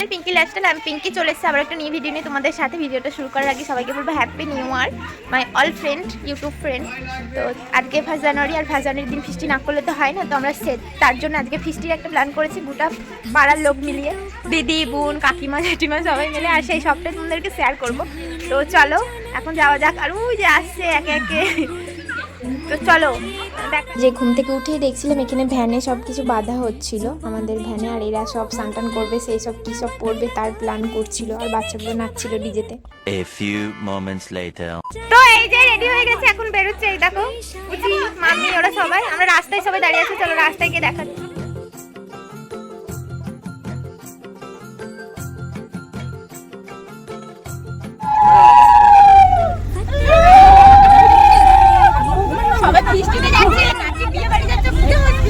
Channel Pinki lifestyle. আমি পিঙ্কি চলে এসেছি আবার একটা নিউ ভিডিও নিয়ে তোমাদের সাথে। ভিডিওটা শুরু করার আগে সবাইকে বলবো happy new year my all friend, YouTube friend. তো আজকে 1 জানুয়ারি, আর 1 জানুয়ারির দিন ফিস্টি না করলে তো হয় না। তো আমরা তার জন্য আজকে ফিস্টির একটা প্ল্যান করেছি, গোটা পাড়ার লোক মিলিয়ে, দিদি, বোন, কাকিমা, জেঠিমা সবাই মিলে। আর সেই সবটাই তোমাদেরকে শেয়ার করবো। তো চলো এখন যাওয়া যাক। আর ওই যে আসছে একে একে, তো চলো। যে ঘুম থেকে উঠেই দেখছিলাম এখানে ভ্যানে সব কিছু বাঁধা হচ্ছিল আমাদের ভ্যানে, আর এরা সব সানটান করবে, সেই সব কি সব পড়বে তার প্ল্যান করছিল, আর বাচ্চাগুলো নাচছিল ডিজেতে। A few moments later. তো এই যে রেডি হয়ে গেছে, এখন বেরোচ্ছে। এই দেখো বুঝি, মাম্মি, ওরা সবাই, আমরা রাস্তায় সবাই দাঁড়িয়ে আছি। চলো রাস্তায় গিয়ে দেখাচ্ছি। সবাই ফিস্টিতে যাচ্ছে, নাচে, বিয়ে বাড়ি যাচ্ছে, পুজো হচ্ছে,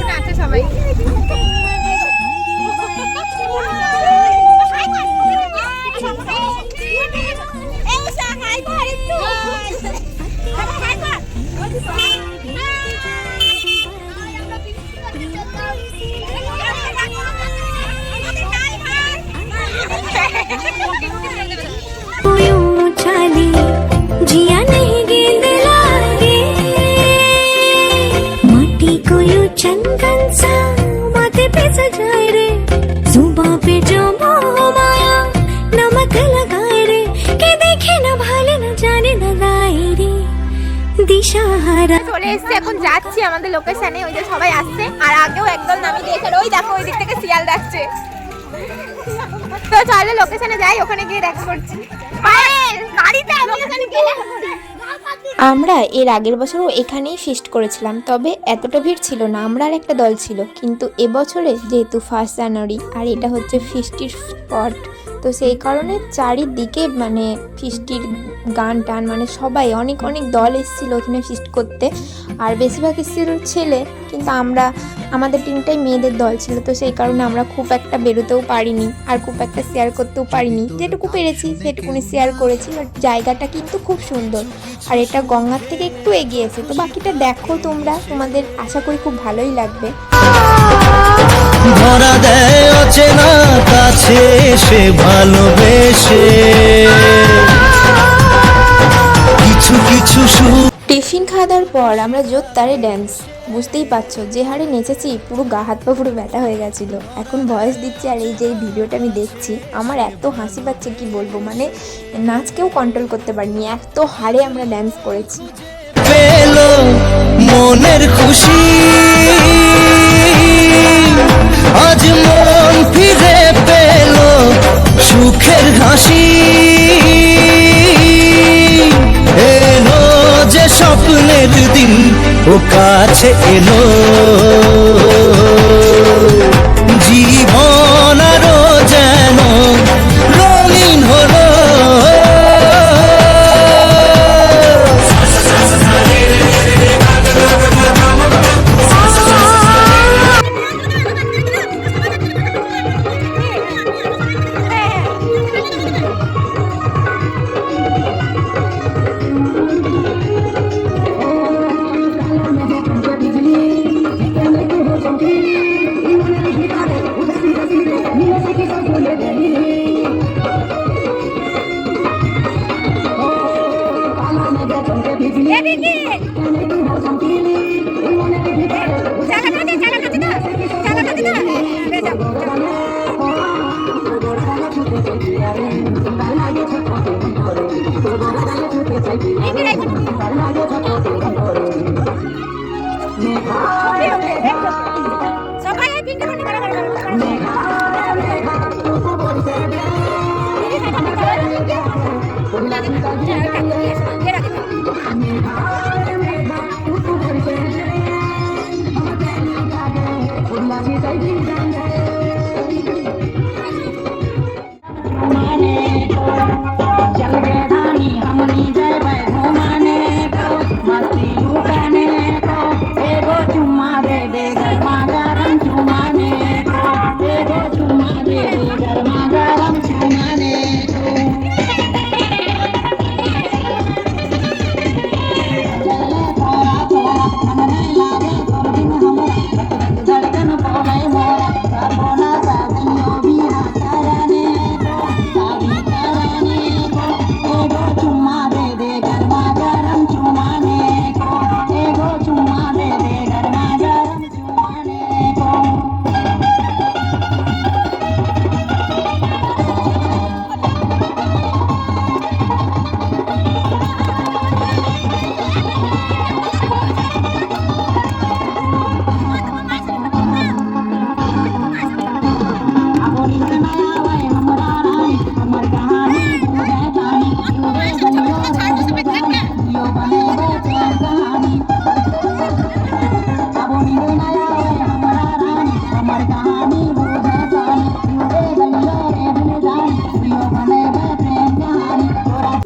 নাচে সবাই। जिया नहीं गेंद लागे माटी को यूं चंदन सा माथे पे सजाए रे, जुबां पे जो मोह माया नमक लगाए रे, के देखे ना भाले ना जाने ना गाए रे दिशाहारा। চলে এসেছে, এখন যাচ্ছি আমাদের লোকেশনে। ওই যে সবাই আসছে, আর আগেও একদল নামি দিয়েছে। ওই দেখো ওই দিক থেকে শিয়াল যাচ্ছে। তো চলো লোকেশনে যাই, ওখানে গিয়ে দেখা করছি। আমরা এর আগের বছরও এখানেই ফিস্ট করেছিলাম, তবে এতটা ভিড় ছিল না, আমরা আর একটা দল ছিল। কিন্তু এবছরে যেহেতু 1 জানুয়ারি আর এটা হচ্ছে ফিস্টির স্পট, তো সেই কারণে চারিদিকে মানে ফিস্টির গান টান, মানে সবাই অনেক অনেক দল এসেছিলো ওখানে ফিস্ট করতে। আর বেশিরভাগ এসেছিল ছেলে, কিন্তু আমাদের টিমটাই মেয়েদের দল ছিল। তো সেই কারণে আমরা খুব একটা বেরোতেও পারিনি, আর খুব একটা শেয়ার করতেও পারিনি। যেটুকু পেরেছি সেটুকুনি শেয়ার করেছি। বাট জায়গাটা কিন্তু খুব সুন্দর, আর এটা গঙ্গার থেকে একটু এগিয়েছে। তো বাকিটা দেখো তোমরা, তোমাদের আশা করি খুব ভালোই লাগবে। ধরা দেয় অচেনা কাছে সে ভালোবেসে কিছু কিছু টিফিন খাওয়া দাওয়ার পর আমরা জোর তারে ড্যান্স, বুঝতেই পারছো যে হারে নেচেছি, পুরো গা হাত পা পুরো ব্যথা হয়ে গেছিল। এখন ভয়েস দিচ্ছি, আর এই যে এই ভিডিওটা আমি দেখছি, আমার এত হাসি পাচ্ছে কি বলবো। মানে নাচকেও কন্ট্রোল করতে পারিনি, এত হারে আমরা ড্যান্স করেছি। পেলো মনের খুশি, আজ মন ফিরে পেলো সুখের হাসি, এলো যে স্বপ্নের দিন ও কাছে এলো, জীবন আরো যেন রঙিন হলো।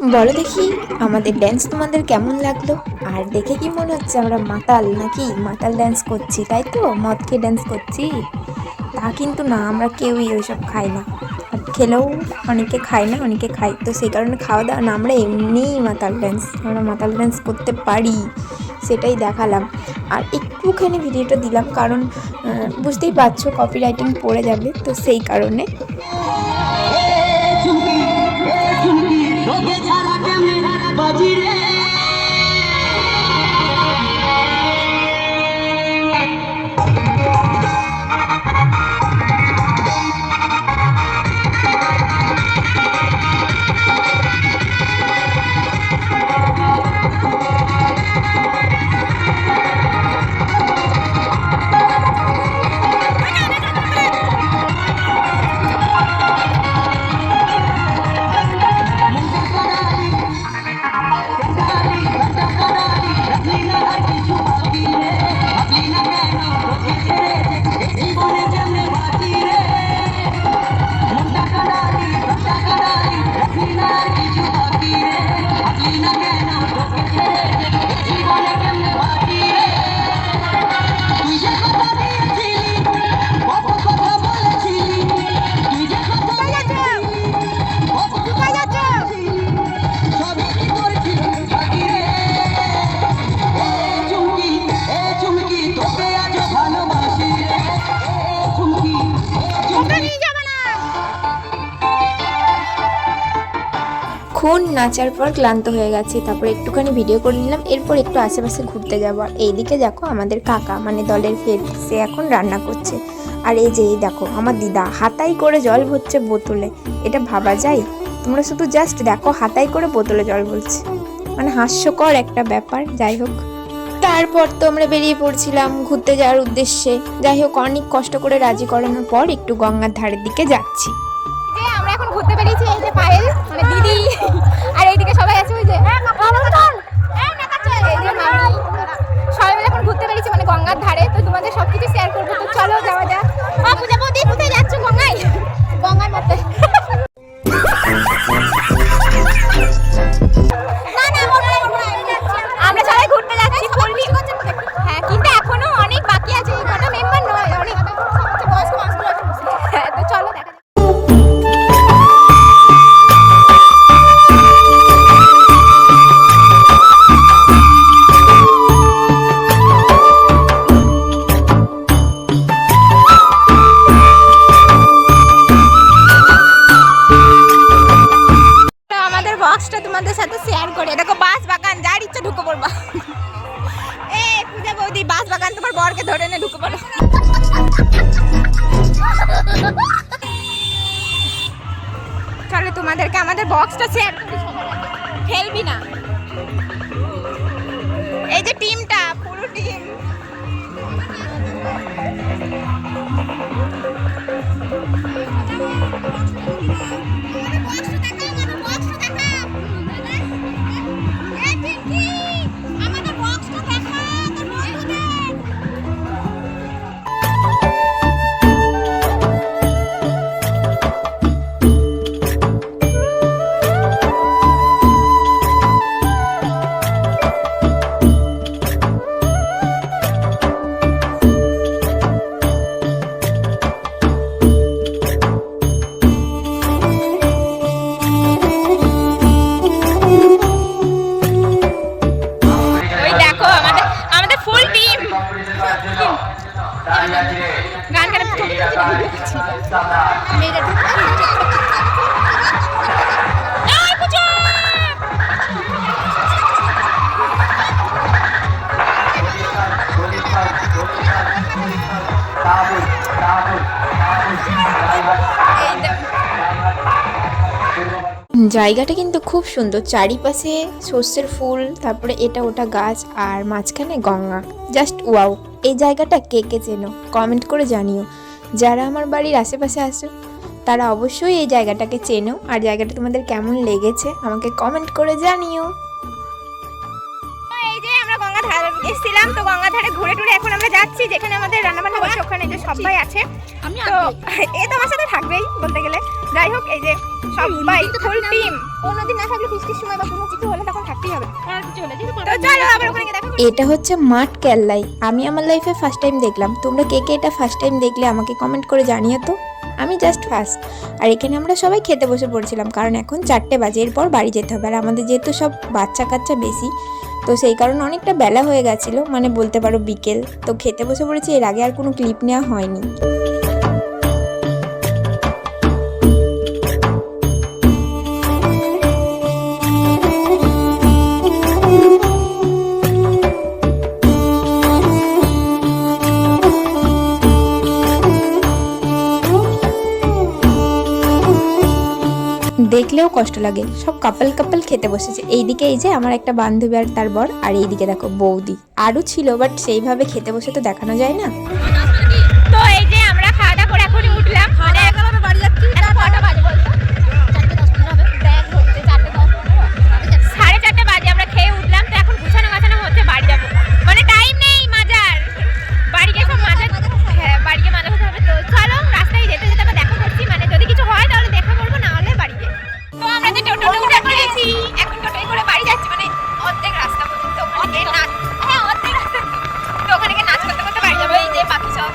বলো দেখি আমাদের ড্যান্স তোমাদের কেমন লাগলো? আর দেখে কি মনে হচ্ছে আমরা মাতাল নাকি? মাতাল ড্যান্স করছি তাই তো, মদ খেয়ে ড্যান্স করছি? তা কিন্তু না, আমরা কেউই ওইসব খাই না। আর খেলেও অনেকে খায় না, অনেকে খাই, তো সেই কারণে খাওয়া দাওয়া না, আমরা এমনিই মাতাল ড্যান্স, আমরা মাতাল ড্যান্স করতে পারি, সেটাই দেখালাম। আর একটুখানি ভিডিওটা দিলাম কারণ বুঝতেই পারছো কপিরাইটিং পড়ে যাবে, তো সেই কারণে। খুন নাচার পর ক্লান্ত হয়ে গেছি, তারপর একটুখানি ভিডিও করে নিলাম, এরপর একটু আশেপাশে ঘুরতে যাব। আর এইদিকে দেখো আমাদের কাকা মানে দলের হেড, সে এখন রান্না করছে। আর এই যে দেখো আমার দিদা হাতাই করে জল ভরছে বোতলে, এটা ভাবা যায়? তোমরা শুধু জাস্ট দেখো, হাতাই করে বোতলে জল ভরছে, মানে হাস্যকর একটা ব্যাপার। যাই হোক, তারপর তো আমরা বেরিয়ে পড়ছিলাম ঘুরতে যাওয়ার উদ্দেশ্যে। যাই হোক, অনেক কষ্ট করে রাজি করানোর পর একটু গঙ্গার ধারের দিকে যাচ্ছি। যে আমরা এখন ঘুরতে বেরিয়েছি, এই যে পায়েল মানে দিদি, আর এইদিকে সবাই আছে, ওই যে এই যে মামি, সবাই মিলে এখন ঘুরতে বেরিয়েছি মানে গঙ্গার ধারে। তো তোমাদের সবকিছু শেয়ার করবো, তো চলো যাওয়া যাক। পূজা বৌদি কোথায় যাচ্ছ? গঙ্গায়, গঙ্গার মধ্যে। আমরা সবাই ঘুরতে যাচ্ছি, হ্যাঁ, কিন্তু এখনো অনেক বাকি আছে, এই কটা মেম্বার নয়, অনেক বয়স্ক মানুষগুলো আছে। হ্যাঁ, তো চলো দেখা যাক। আমাদের বক্সটা তোমাদের সাথে শেয়ার করে দেখো, বাস বাগান, যার ইচ্ছা ঢুকে পড়বা। এ পূজা বৌদি, বাস বাগান তোমার বরকে ধরে নে ঢুকে পড়ো। চলো তোমাদেরকে আমাদের বক্সটা শেয়ার করি, ফেলবি না। এই যে টিমটা, পুরো টিম। গান গানে জায়গাটা কিন্তু খুব সুন্দর, চারিপাশে সর্ষের ফুল, তারপরে এটা ওটা গাছ, আর মাঝখানে গঙ্গা, জাস্ট ওয়াও। এই জায়গাটা কে কে চেনো কমেন্ট করে জানিও। যারা আমার বাড়ির আশেপাশে আসো তারা অবশ্যই এই জায়গাটাকে চেনো, আর জায়গাটা তোমাদের কেমন লেগেছে আমাকে কমেন্ট করে জানিও। এই যে আমরা গঙ্গা ধারে এসেছিলাম। এলাম তো গঙ্গাধারে ঘুরে টুরে এখন আমরা যাচ্ছি যেখানে আমাদের রান্নাবান্না হচ্ছে, ওখানে যে সবাই আছে। তো এ তো আমার সাথে থাকবেই বলতে গেলে। যাই হোক, এই যে সবাই ফুল টিম। কোনোদিন না থাকলে ফিস্টির সময় বা কোনো কিছু হলে তখন থাকতেই হবে। তো চলো আবার ওখানে গিয়ে দেখা করি। এটা হচ্ছে মাঠ কেল্লাই। আমি আমার লাইফে ফার্স্ট টাইম দেখলাম। তোমরা কে কে এটা ফার্স্ট টাইম দেখলে আমাকে কমেন্ট করে জানিও তো। আমি জাস্ট ফার্স্ট। আর এখানে আমরা সবাই খেতে বসে পড়েছিলাম, কারণ এখন 4টে বাজে, এরপর বাড়ি যেতে হবে। আর আমাদের যেহেতু সব বাচ্চা কাচ্চা বেশি, তো সেই কারণে অনেকটা বেলা হয়ে গেছিলো, মানে বলতে পারো বিকেল। তো খেতে বসে পড়েছি, এর আগে আর কোনো ক্লিপ নেওয়া হয়নি। দেখলেও কষ্ট লাগে, সব কাপল কাপল খেতে বসেছে। এইদিকে এই যে আমার একটা বান্ধবী আর তার বর, আর এইদিকে দেখো বৌদি আরও ছিল, বাট সেইভাবে খেতে বসে তো দেখানো যায় না। তো এই যে আমরা খাওয়া দাওয়া করে এখন উঠলাম, মানে এখন আমরা বাড়ি যাচ্ছি। এখন কটা বাজে বলতো? 4:30 বাজে আমরা খেয়ে উঠলাম। তো এখন গুছানো গাছানো হচ্ছে, বাড়ি যাবো, মানে টাইম নেই মাজার। বাড়ি গিয়ে সব মাজার, হ্যাঁ বাড়ি গিয়ে মাজা হতে হবে। তো চলো রাস্তায় যেতে যেতে আমরা দেখা করছি, মানে যদি কিছু হয় তাহলে দেখা করবো, না হলে বাড়ি গিয়ে। তো আমরা যে টোটোতে উঠে পড়েছি, এখন টোটোয় করে বাড়ি যাচ্ছি, মানে অর্ধেক রাস্তা পর্যন্ত। ওখানে গিয়ে নাচ, হ্যাঁ অর্ধেক রাস্তা। তো ওখানে গিয়ে নাচ করতে করতে বাড়ি যাবো। এই যে বাকি সব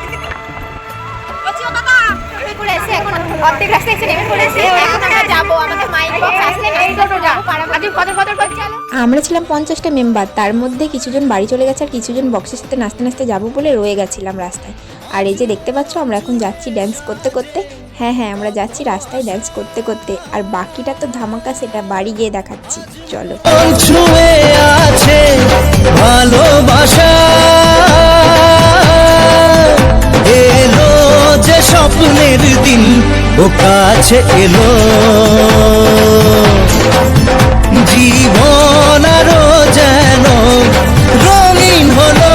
করে এসে এখন অর্ধেক রাস্তায় এসে নেমে পড়েছে। এখন আমরা যাবো, আমাদের মাইক বক্স আসলে এই টোটো যাবো পাড়াবাড়ি কত কত করে চলো। আমরা ছিলাম 50টা মেম্বার, তার মধ্যে কিছুজন বাড়ি চলে গেছে আর কিছুজন বক্সের সাথে নাচতে নাচতে যাবো বলে রয়ে গেছিলাম রাস্তায়। আর এই যে দেখতে পাচ্ছ আমরা এখন যাচ্ছি ড্যান্স করতে করতে। হ্যাঁ হ্যাঁ, আমরা যাচ্ছি রাস্তায় ড্যান্স করতে করতে। আর বাকিটা তো ধামাকা, সেটা বাড়ি গিয়ে দেখাচ্ছি, চলো। মন ছুঁয়ে আছে ভালোবাসা, এলো যে স্বপ্নের দিন ও কাছে এলো, জীবন আরো যেন রঙিন হলো।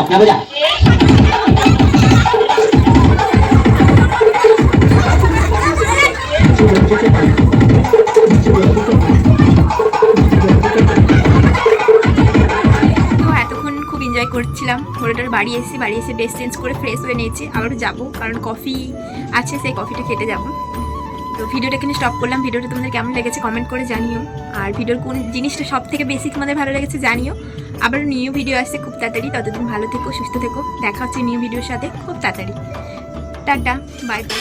अपना बजा এতক্ষণ খুব এনজয় করছিলাম। ঘোরাটার বাড়ি এসে ড্রেস চেঞ্জ করে ফ্রেশ হয়ে নিয়েছি। আবারও যাবো, কারণ কফি আছে, সেই কফিটা খেতে যাবো। তো ভিডিওটা এখানে স্টপ করলাম। ভিডিওটা তোমাদের কেমন লেগেছে কমেন্ট করে জানিও। আর ভিডিওর কোন জিনিসটা সব থেকে বেশি তোমাদের ভালো লেগেছে জানিও। আবার নিউ ভিডিও আসছে খুব তাড়াতাড়ি। ততদিন ভালো থেকো, সুস্থ থেকো। দেখা হচ্ছে নিউ ভিডিওর সাথে খুব তাড়াতাড়ি। Tata, bye bye.